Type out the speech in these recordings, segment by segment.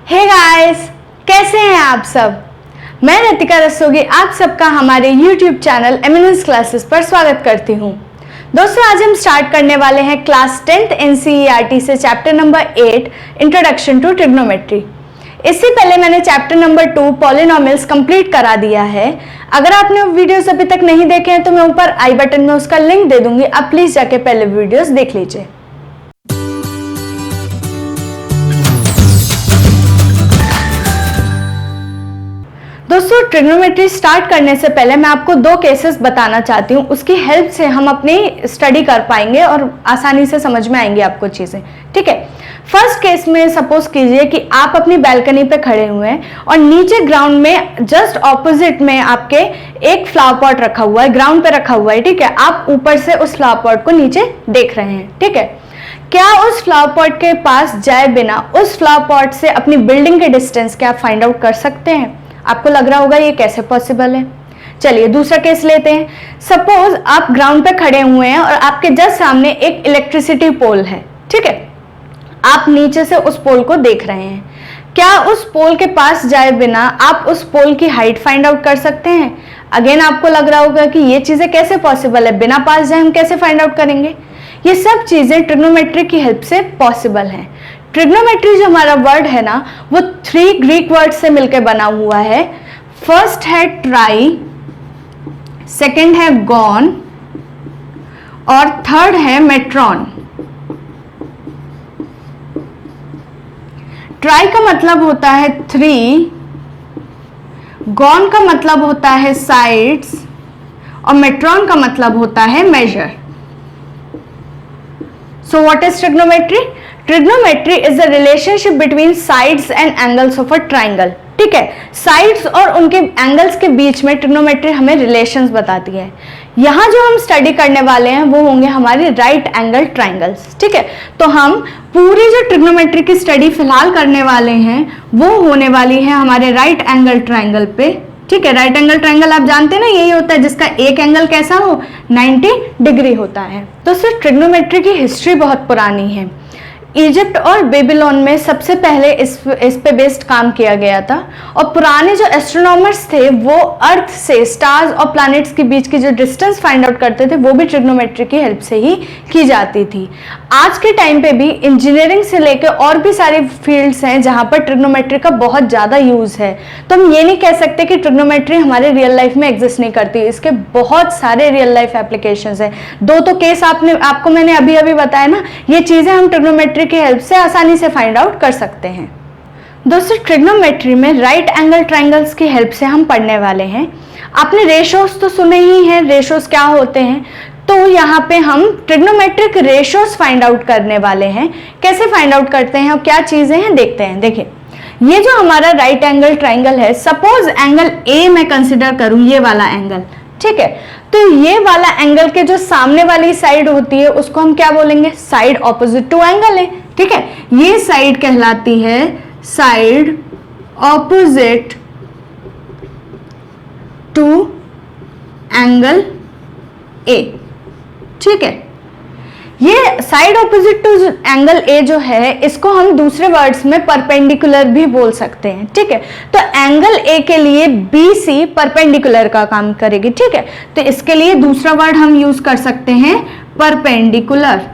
Hey guys, कैसे हैं आप सब। मैं रितिका रस्तोगी आप सबका हमारे YouTube चैनल एमिनेंस क्लासेस पर स्वागत करती हूं। दोस्तों, आज हम स्टार्ट करने वाले हैं क्लास 10th NCERT से chapter number 8 introduction to trigonometry. इससे पहले मैंने चैप्टर नंबर 2 पॉलिनोमियल्स कंप्लीट करा दिया है। अगर आपने वो वीडियोस अभी तक नहीं देखे हैं तो मैं ऊपर आई बटन में उसका लिंक दे दूंगी, आप प्लीज जाके पहले वीडियोस देख लीजिए। दोस्तों, ट्रिग्नोमेट्री स्टार्ट करने से पहले मैं आपको दो केसेस बताना चाहती हूँ। उसकी हेल्प से हम अपनी स्टडी कर पाएंगे और आसानी से समझ में आएंगी आपको चीजें। ठीक है, फर्स्ट केस में सपोज कीजिए कि आप अपनी बैल्कनी पे खड़े हुए हैं और नीचे ग्राउंड में जस्ट ऑपोजिट में आपके एक फ्लावर पॉट रखा हुआ है, ग्राउंड पे रखा हुआ है। ठीक है, आप ऊपर से उस फ्लावर पॉट को नीचे देख रहे हैं। ठीक है, क्या उस फ्लावर पॉट के पास जाए बिना उस फ्लावर पॉट से अपनी बिल्डिंग के डिस्टेंस क्या आप फाइंड आउट कर सकते हैं? आपको लग रहा होगा ये कैसे पॉसिबल है। चलिए दूसरा केस लेते हैं। सपोज आप ग्राउंड पे खड़े हुए हैं और आपके जस्ट सामने एक इलेक्ट्रिसिटी पोल है। ठीक है, आप नीचे से उस पोल को देख रहे हैं। क्या उस पोल के पास जाए बिना आप उस पोल की हाइट फाइंड आउट कर सकते हैं? अगेन आपको लग रहा होगा कि ये चीजें कैसे पॉसिबल है, बिना पास जाए हम कैसे फाइंड आउट करेंगे? ये सब चीजें ट्रिग्नोमेट्री की हेल्प से पॉसिबल है। ट्रिग्नोमेट्री जो हमारा वर्ड है ना, वो 3 ग्रीक वर्ड से मिलकर बना हुआ है। फर्स्ट है ट्राई, सेकंड है गॉन और थर्ड है मेट्रॉन। ट्राई का मतलब होता है 3, गॉन का मतलब होता है साइड्स और मेट्रॉन का मतलब होता है major. So what is trigonometry? Trigonometry is the relationship between sides and angles of a triangle. ठीक है, साइड्स और उनके एंगल्स के बीच में ट्रिग्नोमेट्री हमें रिलेशंस बताती है। यहाँ जो हम स्टडी करने वाले हैं वो होंगे हमारे राइट एंगल ट्राइंगल्स। ठीक है, तो हम पूरी जो ट्रिग्नोमेट्री की स्टडी फिलहाल करने वाले हैं वो होने वाली है हमारे राइट एंगल ट्राइंगल पे। ठीक है, राइट एंगल ट्राइंगल आप जानते हैं ना, यही होता है जिसका एक एंगल कैसा हो, 90 डिग्री होता है। तो सिर्फ ट्रिग्नोमेट्री की हिस्ट्री बहुत पुरानी है। इजिप्ट और बेबीलोन में सबसे पहले इस पे बेस्ड काम किया गया था और पुराने जो एस्ट्रोनॉमर्स थे वो अर्थ से स्टार्स और प्लैनेट्स के बीच की जो डिस्टेंस फाइंड आउट करते थे वो भी ट्रिग्नोमेट्री की हेल्प से ही की जाती थी। आज के टाइम पे भी इंजीनियरिंग से लेकर और भी सारे फील्ड्स हैं जहां पर ट्रिग्नोमेट्री का बहुत ज़्यादा यूज़ है। तो हम ये नहीं कह सकते कि ट्रिग्नोमेट्री हमारे रियल लाइफ में एग्जिस्ट नहीं करती, इसके बहुत सारे रियल लाइफ एप्लीकेशंस हैं। दो तो केस आपको मैंने अभी अभी बताया ना, ये चीज़ें हम ट्रिग्नोमेट्री की हेल्प से आसानी से फाइंड आउट कर सकते हैं। दोस्तों, ट्रिग्नोमेट्री में राइट एंगल ट्राइंगल्स की हेल्प से हम पढ़ने वाले हैं। आपने रेशोस तो सुने ही हैं, रेशोस क्या होते हैं। तो यहाँ पे हम ट्रिग्नोमेट्रिक रेशोस फाइंड आउट करने वाले हैं। कैसे फाइंड आउट करते हैं और क्या चीजें हैं देखते हैं। देखिए, ये जो हमारा राइट एंगल ट्राइंगल है, सपोज एंगल ए मैं कंसिडर करूं, ये वाला एंगल। ठीक है, तो ये वाला एंगल के जो सामने वाली साइड होती है उसको हम क्या बोलेंगे, साइड ऑपोजिट टू एंगल है। ठीक है, ये साइड कहलाती है side opposite to angle A. ठीक है, ये side opposite to angle A जो है इसको हम दूसरे वर्ड्स में परपेंडिकुलर भी बोल सकते हैं। ठीक है, तो एंगल ए के लिए BC परपेंडिकुलर का काम करेगी। ठीक है, तो इसके लिए दूसरा वर्ड हम यूज कर सकते हैं परपेंडिकुलर।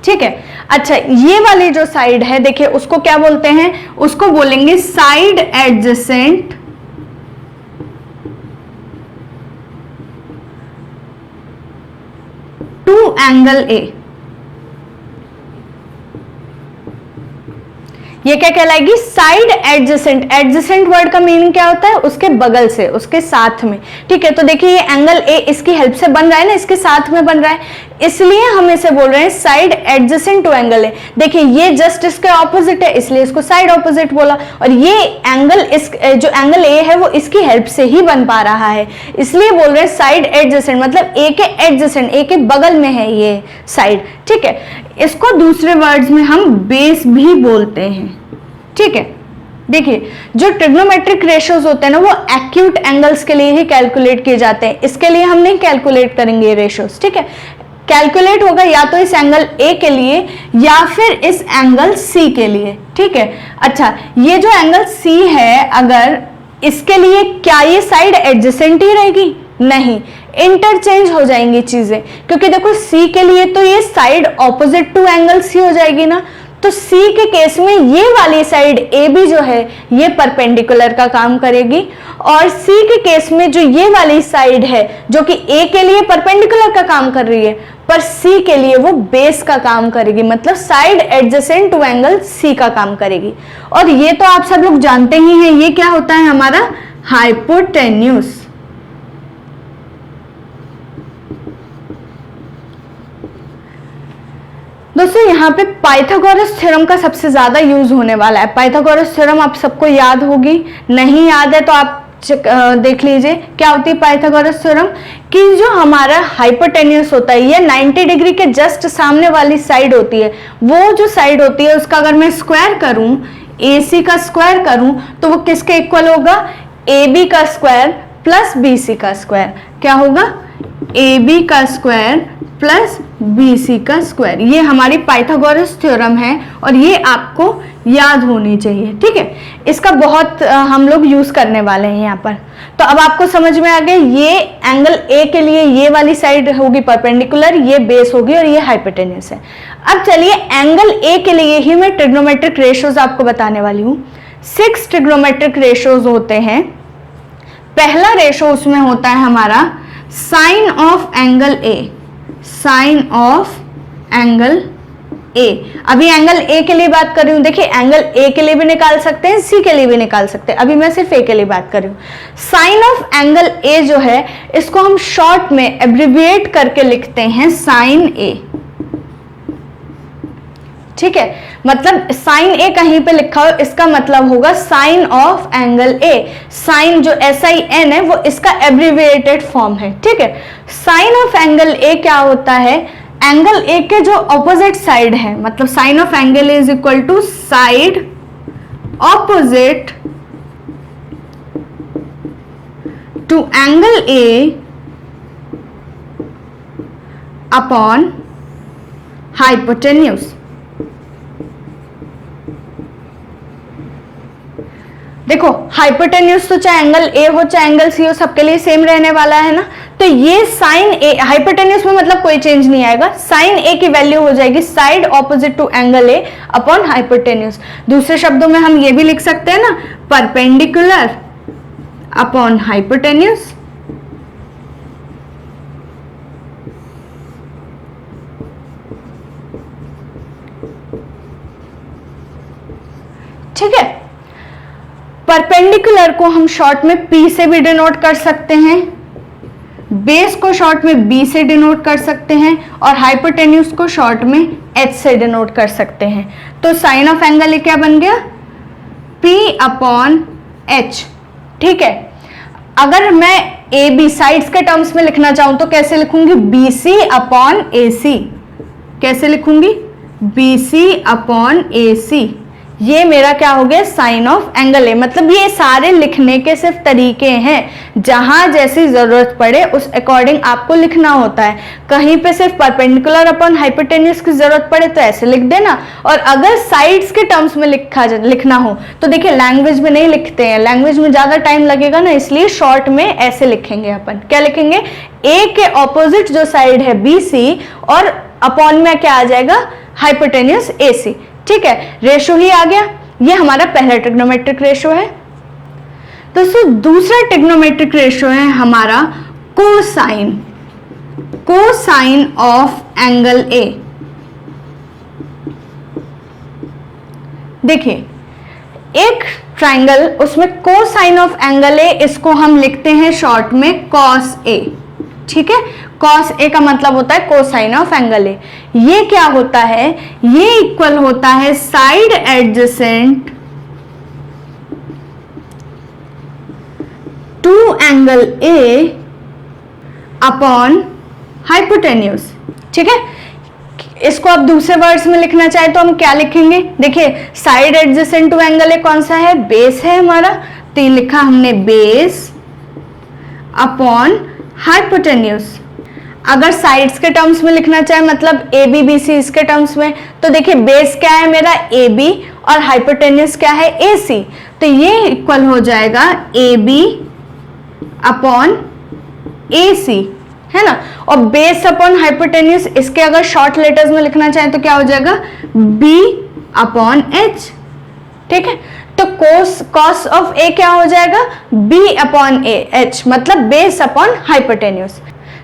ठीक है, अच्छा, ये वाली जो साइड है देखिए उसको क्या बोलते हैं, उसको बोलेंगे side adjacent to angle A. ये क्या कहलाएगी, साइड एडजेसेंट। एडजेसेंट वर्ड का मीनिंग क्या होता है, उसके बगल से, उसके साथ में। ठीक है, तो देखिए ये एंगल ए इसकी हेल्प से बन रहा है ना, इसके साथ में बन रहा है, इसलिए हम इसे बोल रहे हैं side adjacent to angle A. देखिए ये जस्ट इसके ऑपोजिट है इसलिए इसको साइड ऑपोजिट बोला, और ये एंगल जो एंगल ए है वो इसकी हेल्प से ही बन पा रहा है, इसलिए बोल रहे हैं साइड एडजेसेंट, मतलब ए के एडजेसेंट, ए के बगल में है ये साइड। ठीक है, इसको दूसरे वर्ड्स में हम बेस भी बोलते हैं। ठीक है, देखिए जो ट्रिग्नोमेट्रिक रेशियोज होते हैं ना वो एक्यूट एंगल्स के लिए ही कैलकुलेट किए जाते हैं, इसके लिए हम नहीं कैलकुलेट करेंगे ये रेशियोज। ठीक है, कैलकुलेट होगा या तो इस एंगल ए के लिए या फिर इस एंगल सी के लिए, ठीक है। अच्छा, ये जो एंगल सी है, अगर इसके लिए क्या ये साइड एडजेसेंट ही रहेगी? नहीं, इंटरचेंज हो जाएंगी चीजें, क्योंकि देखो सी के लिए तो ये side opposite to angle C हो जाएगी ना, तो सी के केस में ये वाली साइड ए बी जो है ये परपेंडिकुलर का काम करेगी, और सी के केस में जो ये वाली साइड है जो कि ए के लिए परपेंडिकुलर का काम कर रही है, पर सी के लिए वो बेस का काम करेगी, मतलब side adjacent to angle C का काम करेगी। और ये तो आप सब लोग जानते ही हैं, ये क्या होता है हमारा हाइपोटेन्यूज। दोस्तों यहाँ पे पाइथागोरस थ्योरम का सबसे ज्यादा यूज होने वाला है। पाइथागोरस थ्योरम आप सबको याद होगी, नहीं याद है तो आप देख लीजिए क्या होती है पाइथागोरस थ्योरम, कि जो हमारा हाइपोटेन्यूस होता है ये 90 डिग्री के जस्ट सामने वाली साइड होती है, वो जो साइड होती है उसका अगर मैं स्क्वायर करूं, AC का स्क्वायर करूं, तो वो किसके इक्वल होगा? AB का स्क्वायर प्लस BC का स्क्वायर। क्या होगा? AB का स्क्वायर प्लस BC का स्क्वायर। ये हमारी पाइथागोरस थ्योरम है और ये आपको याद होनी चाहिए, ठीक है। इसका बहुत हम लोग यूज करने वाले हैं यहाँ पर। तो अब आपको समझ में आ गया, ये एंगल ए के लिए ये वाली साइड होगी परपेंडिकुलर, ये बेस होगी और ये हाइपोटेन्यूस है। अब चलिए एंगल ए के लिए ही मैं ट्रिग्नोमेट्रिक रेशियोज आपको बताने वाली हूँ। 6 ट्रिग्नोमेट्रिक रेशियोज होते हैं। पहला रेशियो उसमें होता है हमारा sine of angle A, sine of angle A. अभी एंगल ए के लिए बात कर रही हूं, देखिए एंगल ए के लिए भी निकाल सकते हैं, सी के लिए भी निकाल सकते हैं, अभी मैं सिर्फ ए के लिए बात कर रही हूं। साइन ऑफ एंगल ए जो है इसको हम शॉर्ट में एब्रिविएट करके लिखते हैं साइन ए, ठीक है। मतलब साइन ए कहीं पे लिखा हो इसका मतलब होगा sine of angle A. Sine जो SIN है वो इसका एब्रिविएटेड फॉर्म है, ठीक है। साइन ऑफ एंगल ए क्या होता है? एंगल ए के जो ऑपोजिट साइड है, मतलब sine of angle A is equal to side opposite to angle A upon hypotenuse. देखो हाइपोटेन्यूज तो चाहे एंगल ए हो चाहे एंगल सी हो सबके लिए सेम रहने वाला है ना, तो ये साइन ए, हाइपोटेन्यूज में मतलब कोई चेंज नहीं आएगा, साइन ए की वैल्यू हो जाएगी side opposite to angle A upon hypotenuse. दूसरे शब्दों में हम ये भी लिख सकते हैं ना, परपेंडिकुलर अपॉन हाइपोटेन्यूज। ठीक है। परपेंडिकुलर को हम शॉर्ट में P से भी डिनोट कर सकते हैं, बेस को शॉर्ट में B से डिनोट कर सकते हैं और हाइपोटेन्यूज को शॉर्ट में H से डिनोट कर सकते हैं। तो साइन ऑफ एंगल क्या बन गया? P अपॉन H, ठीक है। अगर मैं AB साइड्स के टर्म्स में लिखना चाहूं तो कैसे लिखूंगी? BC upon AC। कैसे लिखूंगी? BC upon AC। ये मेरा क्या हो गया? Sine of angle A. मतलब ये सारे लिखने के सिर्फ तरीके हैं, जहां जैसी जरूरत पड़े उस अकॉर्डिंग आपको लिखना होता है। कहीं पे सिर्फ परपेंडिकुलर अपॉन हाइपोटेन्यूज की जरूरत पड़े तो ऐसे लिख देना, और अगर साइड्स के टर्म्स में लिखना हो तो देखिए लैंग्वेज में नहीं लिखते हैं, लैंग्वेज में ज्यादा टाइम लगेगा ना, इसलिए शॉर्ट में ऐसे लिखेंगे अपन। क्या लिखेंगे? ए के ऑपोजिट जो साइड है BC और अपॉन में क्या आ जाएगा? हाइपोटेन्यूज AC, ठीक है। रेशो ही आ गया। ये हमारा पहला ट्रिग्नोमेट्रिक रेशो है। दोस्तों दूसरा ट्रिग्नोमेट्रिक रेशो है हमारा cosine, cosine of angle A. देखिए एक ट्राइंगल, उसमें कोसाइन ऑफ एंगल ए, इसको हम लिखते हैं शॉर्ट में कॉस ए, ठीक है। कॉस ए का मतलब होता है कोसाइन ऑफ एंगल ए। ये क्या होता है? ये इक्वल होता है side adjacent to angle A upon hypotenuse, ठीक है। इसको आप दूसरे वर्ड्स में लिखना चाहे तो हम क्या लिखेंगे? देखिए side adjacent to angle A कौन सा है? बेस है हमारा, तो ये लिखा हमने बेस अपॉन हाइपोटेन्यूज। अगर साइड्स के टर्म्स में लिखना चाहे मतलब ए बी बी सी इसके टर्म्स में, तो देखिए बेस क्या है मेरा ए बी और हाइपोटेन्यूज क्या है ए सी, तो ये इक्वल हो जाएगा ए बी अपॉन ए सी, है ना। और बेस अपॉन हाइपोटेन्यूज इसके अगर शॉर्ट लेटर्स में लिखना चाहे तो क्या हो जाएगा बी अपॉन एच, ठीक है। तो कॉस ऑफ ए क्या हो जाएगा बी अपॉन ए एच, मतलब बेस अपॉन हाइपोटेन्यूज।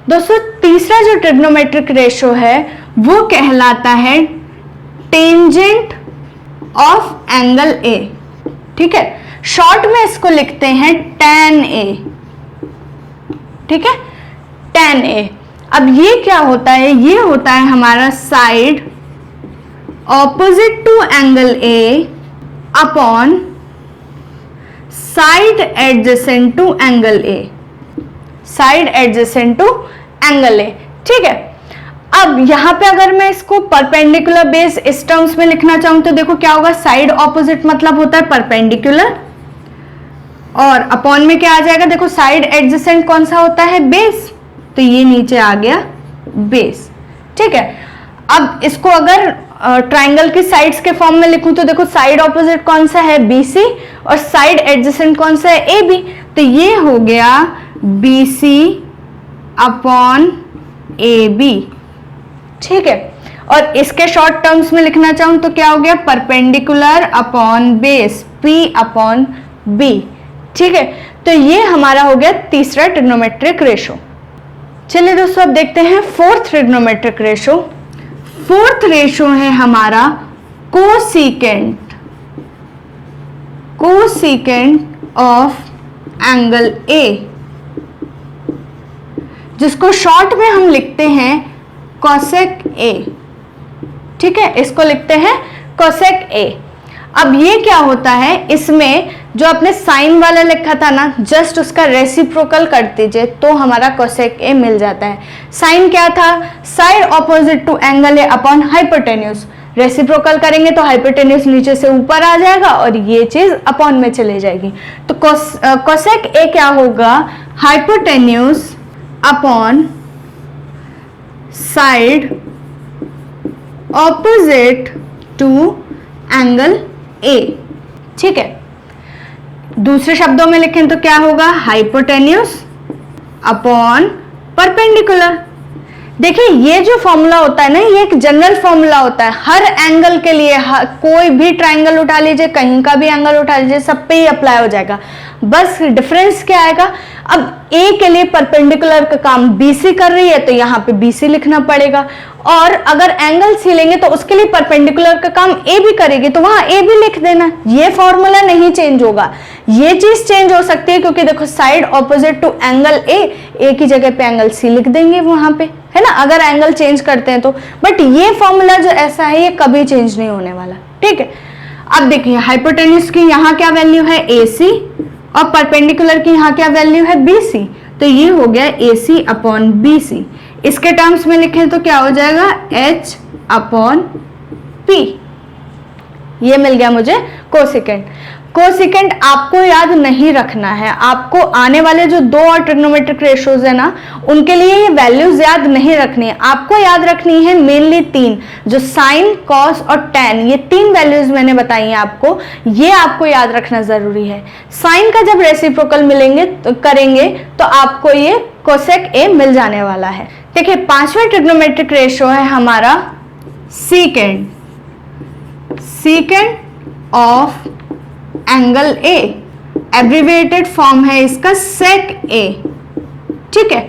दोस्तों तीसरा जो ट्रिग्नोमेट्रिक रेशो है वो कहलाता है टेंजेंट ऑफ एंगल ए, ठीक है। शॉर्ट में इसको लिखते हैं tan ए, ठीक है, tan ए। अब ये क्या होता है, ये होता है हमारा side opposite to angle A upon side adjacent to angle A, side adjacent to angle A, ठीक है। अब यहां पे अगर मैं इसको परपेंडिकुलर बेस इस टर्म्स में लिखना चाहूं तो देखो क्या होगा, साइड ऑपोजिट मतलब होता है परपेंडिकुलर, और अपॉन में क्या आ जाएगा, देखो साइड एडजेसेंट कौन सा होता है बेस, तो ये नीचे आ गया बेस, ठीक है। अब इसको अगर ट्राइंगल की साइड्स के फॉर्म में लिखूं तो देखो साइड ऑपोजिट कौन सा है BC और साइड एडजेसेंट कौन सा है AB, तो ये हो गया BC अपॉन AB, ठीक है। और इसके शॉर्ट टर्म्स में लिखना चाहूं तो क्या हो गया perpendicular upon base P upon B, ठीक है। तो ये हमारा हो गया तीसरा ट्रिग्नोमेट्रिक रेशो। चलिए दोस्तों अब देखते हैं fourth trigonometric ratio. Fourth ratio है हमारा कोसिकेंट, कोसिकेंट ऑफ एंगल ए, जिसको शॉर्ट में हम लिखते हैं कोसेक ए, ठीक है, इसको लिखते हैं कोसेक ए। अब ये क्या होता है, इसमें जो आपने साइन वाला लिखा था ना, जस्ट उसका रेसिप्रोकल कर दीजिए तो हमारा कोसेक ए मिल जाता है। साइन क्या था, side opposite to angle A upon hypotenuse, reciprocal करेंगे तो हाइपोटेन्यूज नीचे से ऊपर आ जाएगा और ये चीज अपॉन में चले जाएगी, तो कोसेक ए क्या होगा hypotenuse upon side opposite to angle A, ठीक है। दूसरे शब्दों में लिखें तो क्या होगा हाइपोटेन्यूज अपॉन परपेंडिकुलर। देखिए ये जो फॉर्मूला होता है ना, ये एक जनरल फॉर्मूला होता है हर एंगल के लिए, कोई भी ट्राइंगल उठा लीजिए, कहीं का भी एंगल उठा लीजिए, सब पे ही अप्लाई हो जाएगा। बस डिफरेंस क्या आएगा, अब ए के लिए परपेंडिकुलर का काम BC कर रही है तो यहाँ पे BC लिखना पड़ेगा, और अगर एंगल सी लेंगे तो उसके लिए परपेंडिकुलर का काम ए भी करेगी तो वहां ए भी लिख देना। ये फॉर्मूला नहीं चेंज होगा, ये चीज चेंज हो सकती है क्योंकि देखो side opposite to angle A की जगह पे एंगल सी लिख देंगे वहां पे, है ना, अगर एंगल चेंज करते हैं तो। बट ये फॉर्मूला जो ऐसा है ये कभी चेंज नहीं होने वाला, ठीक है। अब देखिए हाइपोटेन्यूज की यहाँ क्या वैल्यू है AC और परपेंडिकुलर की यहाँ क्या वैल्यू है BC, तो ये हो गया AC अपॉन BC। इसके टर्म्स में लिखें तो क्या हो जाएगा H अपॉन P, ये मिल गया मुझे कोसिकेंट। कोसिकेंट आपको याद नहीं रखना है, आपको आने वाले जो दो और ट्रिग्नोमेट्रिक रेशोज है ना, उनके लिए ये वैल्यूज याद नहीं रखनी है, आपको याद रखनी है मेनली तीन, जो साइन कॉस और टैन, ये तीन वैल्यूज मैंने बताई हैं आपको, ये आपको याद रखना जरूरी है। साइन का जब रेसिप्रोकल मिलेंगे तो करेंगे तो आपको ये कोसेक ए मिल जाने वाला है। देखिए पांचवा ट्रिग्नोमेट्रिक रेशो है हमारा secant, secant of angle A, abbreviated form है इसका सेक ए, ठीक है।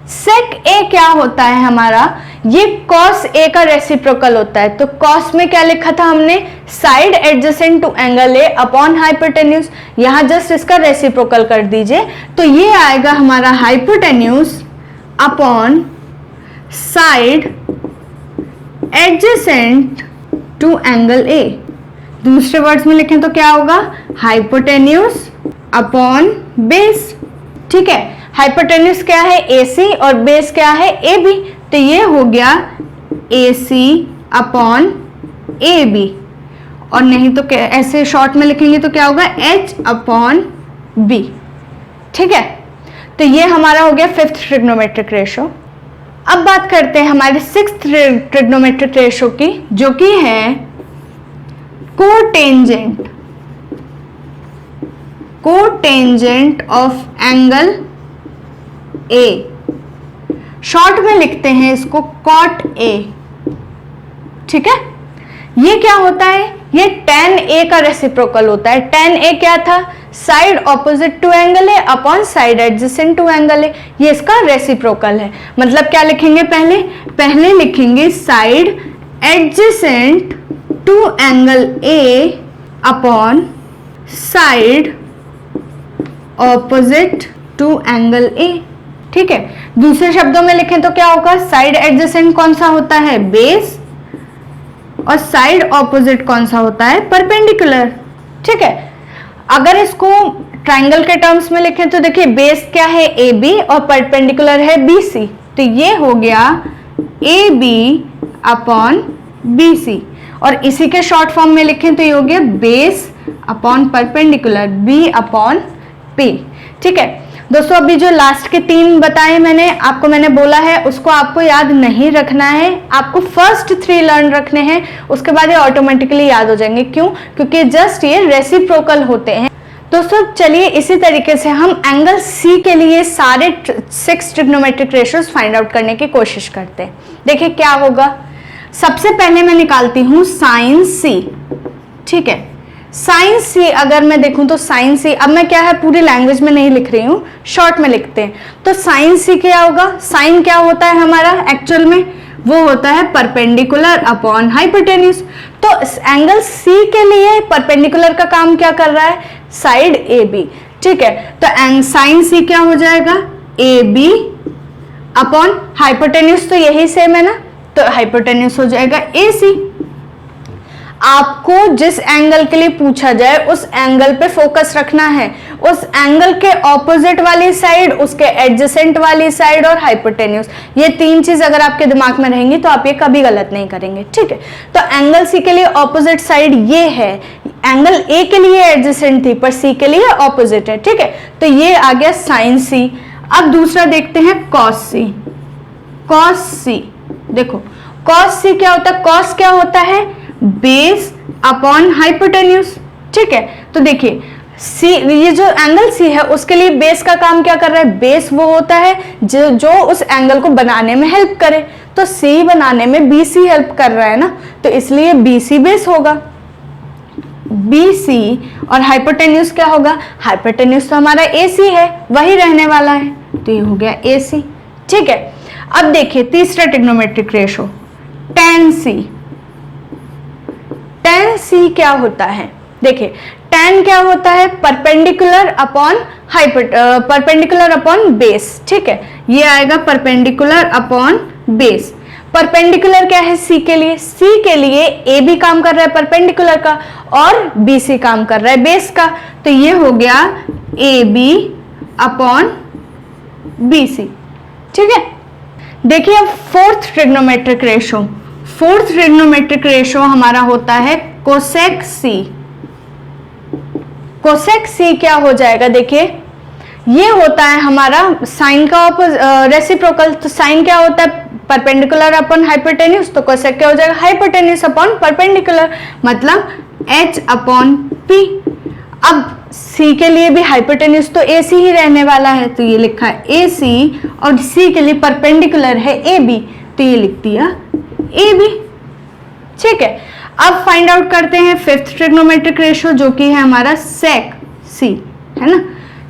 सेक ए क्या होता है हमारा, ये कॉस ए का रेसिप्रोकल होता है। तो कॉस में क्या लिखा था हमने, side adjacent to angle A upon hypotenuse, यहां जस्ट इसका रेसिप्रोकल कर दीजिए तो ये आएगा हमारा hypotenuse upon side adjacent to angle A. दूसरे वर्ड्स में लिखें तो क्या होगा, हाइपोटेन्यूज अपॉन बेस, ठीक है। हाइपोटेन्यूज क्या है AC और बेस क्या है AB, तो ये हो गया AC अपॉन AB, और नहीं तो ऐसे शॉर्ट में लिखेंगे तो क्या होगा H अपॉन B, ठीक है। तो ये हमारा हो गया फिफ्थ ट्रिग्नोमेट्रिक रेशो। अब बात करते हैं हमारे सिक्स्थ ट्रिग्नोमेट्रिक रेशो की, जो कि है cotangent of angle A. Short में लिखते हैं इसको कॉट ए। ठीक है, ये क्या होता है, ये tan A का रेसिप्रोकल होता है। tan A क्या था, side opposite to angle A upon side adjacent to angle A, ये इसका रेसिप्रोकल है। मतलब क्या लिखेंगे, पहले लिखेंगे side adjacent to angle A upon side opposite to angle A. ठीक है, दूसरे शब्दों में लिखें तो क्या होगा, साइड एडजेसेंट कौन सा होता है, बेस, और साइड ऑपोजिट कौन सा होता है, परपेंडिकुलर। ठीक है, अगर इसको ट्राइंगल के टर्म्स में लिखें तो देखिए बेस क्या है, ए बी, और परपेंडिकुलर है बी सी, तो ये हो गया A B upon B C. और इसी के शॉर्ट फॉर्म में लिखें तो ये हो गया base upon perpendicular, B upon P. ठीक है दोस्तों, अभी जो लास्ट के 3 बताए मैंने बोला है उसको आपको याद नहीं रखना है, आपको फर्स्ट 3 लर्न रखने हैं, उसके बाद ये ऑटोमेटिकली याद हो जाएंगे। क्यों, क्योंकि जस्ट ये रेसिप्रोकल होते हैं। दोस्तों चलिए इसी तरीके से हम एंगल सी के लिए सारे 6 ट्रिग्नोमेट्रिक रेशियोज फाइंड आउट करने की कोशिश करते हैं। देखिए क्या होगा, सबसे पहले मैं निकालती हूं साइन सी। ठीक है, साइन सी अगर मैं देखूं तो साइन सी, अब मैं क्या है पूरी लैंग्वेज में नहीं लिख रही हूं, शॉर्ट में लिखते हैं। तो साइन सी क्या होगा, साइन क्या होता है हमारा एक्चुअल में, वो होता है परपेंडिकुलर अपॉन हाइपोटेन्यूज। तो एंगल सी के लिए परपेंडिकुलर का काम क्या कर रहा है, साइड ए बी। ठीक है, तो साइन सी क्या हो जाएगा, ए बी अपॉन हाइपोटेन्यूज, तो यही सेम है ना, तो हाइपोटेन्यूज हो जाएगा ए सी। आपको जिस एंगल के लिए पूछा जाए उस एंगल पे फोकस रखना है, उस एंगल के ऑपोजिट वाली साइड, उसके एडजेसेंट वाली साइड और हाइपोटेन्यूज, ये 3 चीज अगर आपके दिमाग में रहेंगी तो आप ये कभी गलत नहीं करेंगे। ठीक है, तो एंगल सी के लिए ऑपोजिट साइड ये है, एंगल ए के लिए एडजेसेंट थी पर सी के लिए ऑपोजिट है। ठीक है, तो ये आ गया साइन सी। अब दूसरा देखते हैं कॉस सी। कॉस सी, देखो कॉस सी क्या होता है, कॉस क्या होता है, बेस अपॉन हाइपोटेन्यूज। ठीक है, तो देखिए सी, ये जो एंगल सी है उसके लिए बेस का काम क्या कर रहा है, बेस वो होता है जो उस एंगल को बनाने में हेल्प करे, तो सी बनाने में बी सी हेल्प कर रहा है ना, तो इसलिए बी सी बेस होगा, बी सी। और हाइपोटेन्यूज क्या होगा, हाइपोटेन्यूज तो हमारा ए सी है, वही रहने वाला है, तो ये हो गया ए सी। ठीक है, अब देखिए तीसरा ट्रिग्नोमेट्रिक रेशो tan सी। tan सी क्या होता है, देखिए tan क्या होता है, परपेंडिकुलर अपॉन बेस। ठीक है, ये आएगा परपेंडिकुलर अपॉन बेस। परपेंडिकुलर क्या है सी के लिए, सी के लिए ए बी काम कर रहा है परपेंडिकुलर का और बी सी काम कर रहा है बेस का, तो ये हो गया A B upon B C. ठीक है, देखिए अब fourth trigonometric ratio, fourth trigonometric ratio हमारा होता है कोसेक सी। कोसेक सी क्या हो जाएगा, देखिए ये होता है हमारा साइन का रेसिप्रोकल। तो साइन क्या होता है, परपेंडिकुलर अपॉन हाइपोटेन्यूज, तो कोसेक क्या हो जाएगा, हाइपोटेन्यूज अपॉन परपेंडिकुलर, मतलब h अपॉन p। अब c के लिए भी हाइपोटेन्यूज तो ac ही रहने वाला है, तो ये लिखा है ac, और c के लिए परपेंडिकुलर है ab, तो ये लिख दिया ab। ठीक है, अब फाइंड आउट करते हैं फिफ्थ ट्रिग्नोमेट्रिक रेशो, जो कि है हमारा सेक सी, है ना।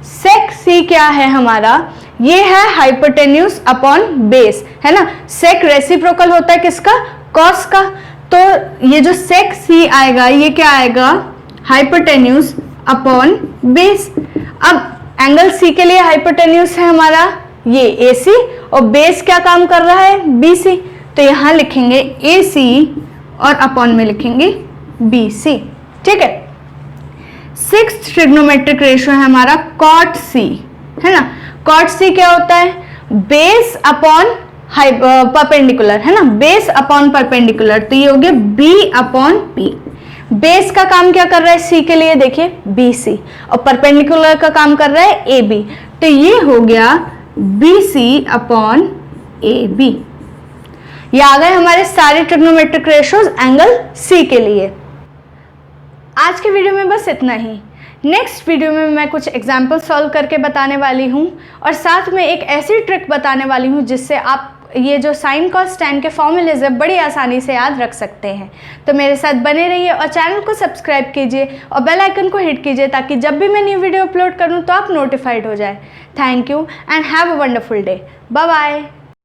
सेक सी क्या है हमारा, ये है हाइपोटेन्यूज अपॉन बेस, है ना। सेक रेसिप्रोकल होता है किसका, कॉस का, तो ये जो सेक सी आएगा ये क्या आएगा, हाइपोटेन्यूज अपॉन बेस। अब एंगल सी के लिए हाइपोटेन्यूज है हमारा ये ए सी, और बेस क्या काम कर रहा है, बी सी, तो यहां लिखेंगे ए सी और अपॉन में लिखेंगे बी सी। ठीक है, सिक्स्थ ट्रिग्नोमेट्रिक रेशो है हमारा कॉट सी, है ना। कॉट सी क्या होता है, बेस अपॉन परपेंडिकुलर, है ना, बेस अपॉन परपेंडिकुलर, तो ये हो गया बी अपॉन पी। बेस का काम क्या कर रहा है सी के लिए, देखिए बी सी, और परपेंडिकुलर का काम कर रहा है ए बी, तो ये हो गया B C upon A B. ये आ गए हमारे सारे ट्रिग्नोमेट्रिक रेशियोज एंगल सी के लिए। आज के वीडियो में बस इतना ही। नेक्स्ट वीडियो में मैं कुछ एग्जाम्पल सॉल्व करके बताने वाली हूँ और साथ में एक ऐसी ट्रिक बताने वाली हूँ जिससे आप ये जो साइन कॉस टैन के फॉर्मूलेज है बड़ी आसानी से याद रख सकते हैं। तो मेरे साथ बने रहिए और चैनल को सब्सक्राइब कीजिए और बेल आइकन को हिट कीजिए ताकि जब भी मैं न्यू वीडियो अपलोड करूँ तो आप नोटिफाइड हो जाए। Thank you and have a wonderful day. Bye bye.